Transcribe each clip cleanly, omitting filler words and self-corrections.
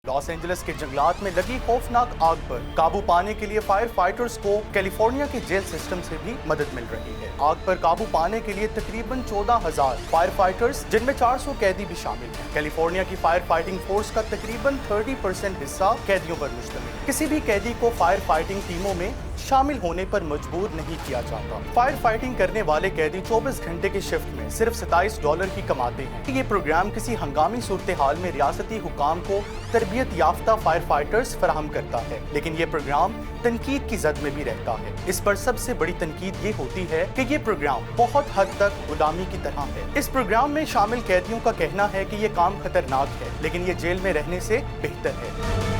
Los Angeles के जंगलात में लगी खौफनाक आग पर काबू पाने के लिए फायर फाइटर्स को कैलिफोर्निया के जेल सिस्टम से भी मदद मिल रही है। आग पर काबू पाने के लिए तकरीबन 14,000 फायर फाइटर्स जिनमें 400 कैदी भी शामिल हैं। कैलिफोर्निया की फायर फाइटिंग फोर्स का तकरीबन 30% हिस्सा कैदियों पर मुश्तमिल है। किसी भी कैदी को फायर फाइटिंग टीमों में शामिल होने पर मजबूर नहीं किया जाता। फायर फाइटिंग करने वाले कैदी 24 घंटे की शिफ्ट में सिर्फ $27 ही कमाते हैं। ये प्रोग्राम किसी हंगामी सूरत हाल में रियासती हुकाम को तरबियत याफ्ता फायर फाइटर्स फराहम करता है, लेकिन ये प्रोग्राम तनकीद की जद में भी रहता है। इस पर सबसे बड़ी तनकीद ये होती है कि ये प्रोग्राम बहुत हद तक गुलामी की तरह है। इस प्रोग्राम में शामिल कैदियों का कहना है कि ये काम खतरनाक है, लेकिन ये जेल में रहने से बेहतर है।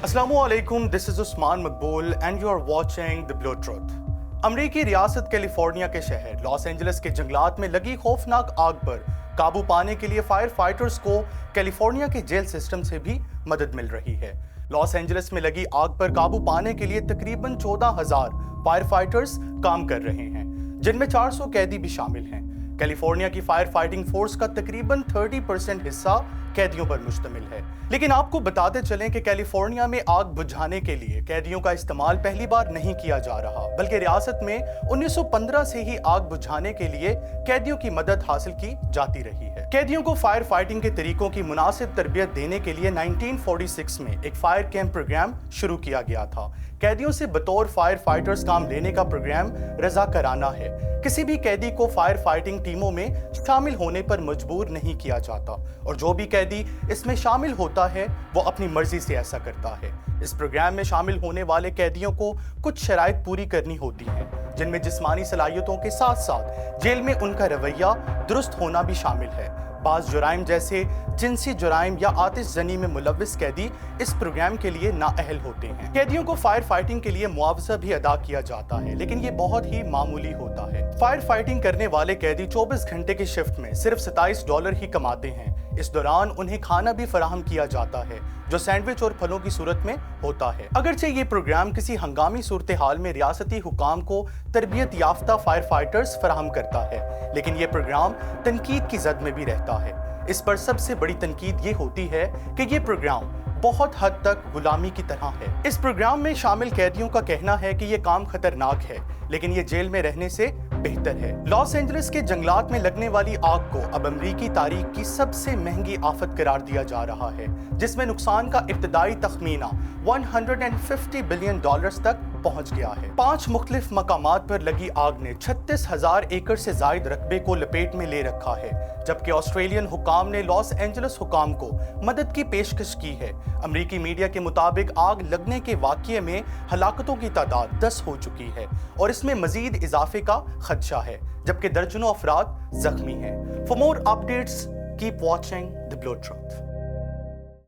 अस्सलामुअलैकुम, this is Usman Maqbool and you are watching the Blue Truth. अमरीकी रियासत कैलिफोर्निया के शहर लॉस एंजलिस के जंगलात में लगी खौफनाक आग पर काबू पाने के लिए फायर फाइटर्स को कैलिफोर्निया के जेल सिस्टम से भी मदद मिल रही है। लॉस एंजलिस में लगी आग पर काबू पाने के लिए तकरीबन 14,000 फायर फाइटर्स काम कर रहे हैं, जिनमें 400 कैदी भी शामिल हैं। कैलिफोर्निया की फायर फाइटिंग फोर्स का तकरीबन 30% हिस्सा कैदियों पर मुश्तमिल है। लेकिन आपको बताते चलें कि कैलिफोर्निया में आग बुझाने के लिए कैदियों का इस्तेमाल पहली बार नहीं किया जा रहा, बल्कि रियासत में 1915 से ही आग बुझाने के लिए कैदियों की मदद हासिल की जाती रही है। कैदियों को फायर फाइटिंग के तरीकों की मुनासिब तरबियत देने के लिए 1946 में एक फायर कैंप प्रोग्राम शुरू किया गया था। कैदियों से बतौर फायर फाइटर्स काम लेने का प्रोग्राम रज़ाकाराना है। किसी भी कैदी को फायर फाइटिंग टीमों में शामिल होने पर मजबूर नहीं किया जाता, और जो भी कैदी इसमें शामिल होता है वो अपनी मर्जी से ऐसा करता है। इस प्रोग्राम में शामिल होने वाले कैदियों को कुछ शराइत पूरी करनी होती हैं, जिनमें जिस्मानी सलाहियतों के साथ साथ जेल में उनका रवैया दुरुस्त होना भी शामिल है। बाज़ जुराइम जैसे जिनसी जुराइम या आतिश जनी में मुलव्विस कैदी इस प्रोग्राम के लिए नाअहल होते हैं। कैदियों को फायर फाइटिंग के लिए मुआवजा भी अदा किया जाता है, लेकिन ये बहुत ही मामूली होता है। फायर फाइटिंग करने वाले कैदी 24 घंटे की शिफ्ट में सिर्फ $27 ही कमाते हैं। इस दौरान उन्हें खाना भी फराहम किया जाता है, जो सैंडविच और फलों की सूरत में होता है। अगरचे ये प्रोग्राम किसी हंगामी सूरत हाल में रियासती हुकाम को तरबियत याफ्ता फायर फाइटर्स फराहम करता है, लेकिन ये प्रोग्राम तनकीद की जद में भी रहता है। इस पर सबसे बड़ी तनकीद ये होती है कि ये प्रोग्राम बहुत हद तक गुलामी की तरह है। इस प्रोग्राम में शामिल कैदियों का कहना है कि ये काम खतरनाक है, लेकिन ये जेल में रहने से बेहतर है। लॉस एंजलिस के जंगलात में लगने वाली आग को अब अमरीकी तारीख की सबसे महंगी आफत करार दिया जा रहा है, जिसमें नुकसान का इब्तदाई तखमीना $150 बिलियन तक पहुंच गया है। 5 मुख्तलिफ मकामात पर लगी आग ने 36,000 एकड़ से जायद रकबे को लपेट में ले रखा है, जबकि ऑस्ट्रेलियन हुकाम ने लॉस एंजलिस हुकाम को मदद की पेशकश की है। अमरीकी मीडिया के मुताबिक आग लगने के वाक़ये में हलाकतों की तादाद 10 हो चुकी है और इसमें मजीद इजाफे का खदशा है, जबकि दर्जनों अफराद जख्मी हैं। For more updates keep watching the Blue truth.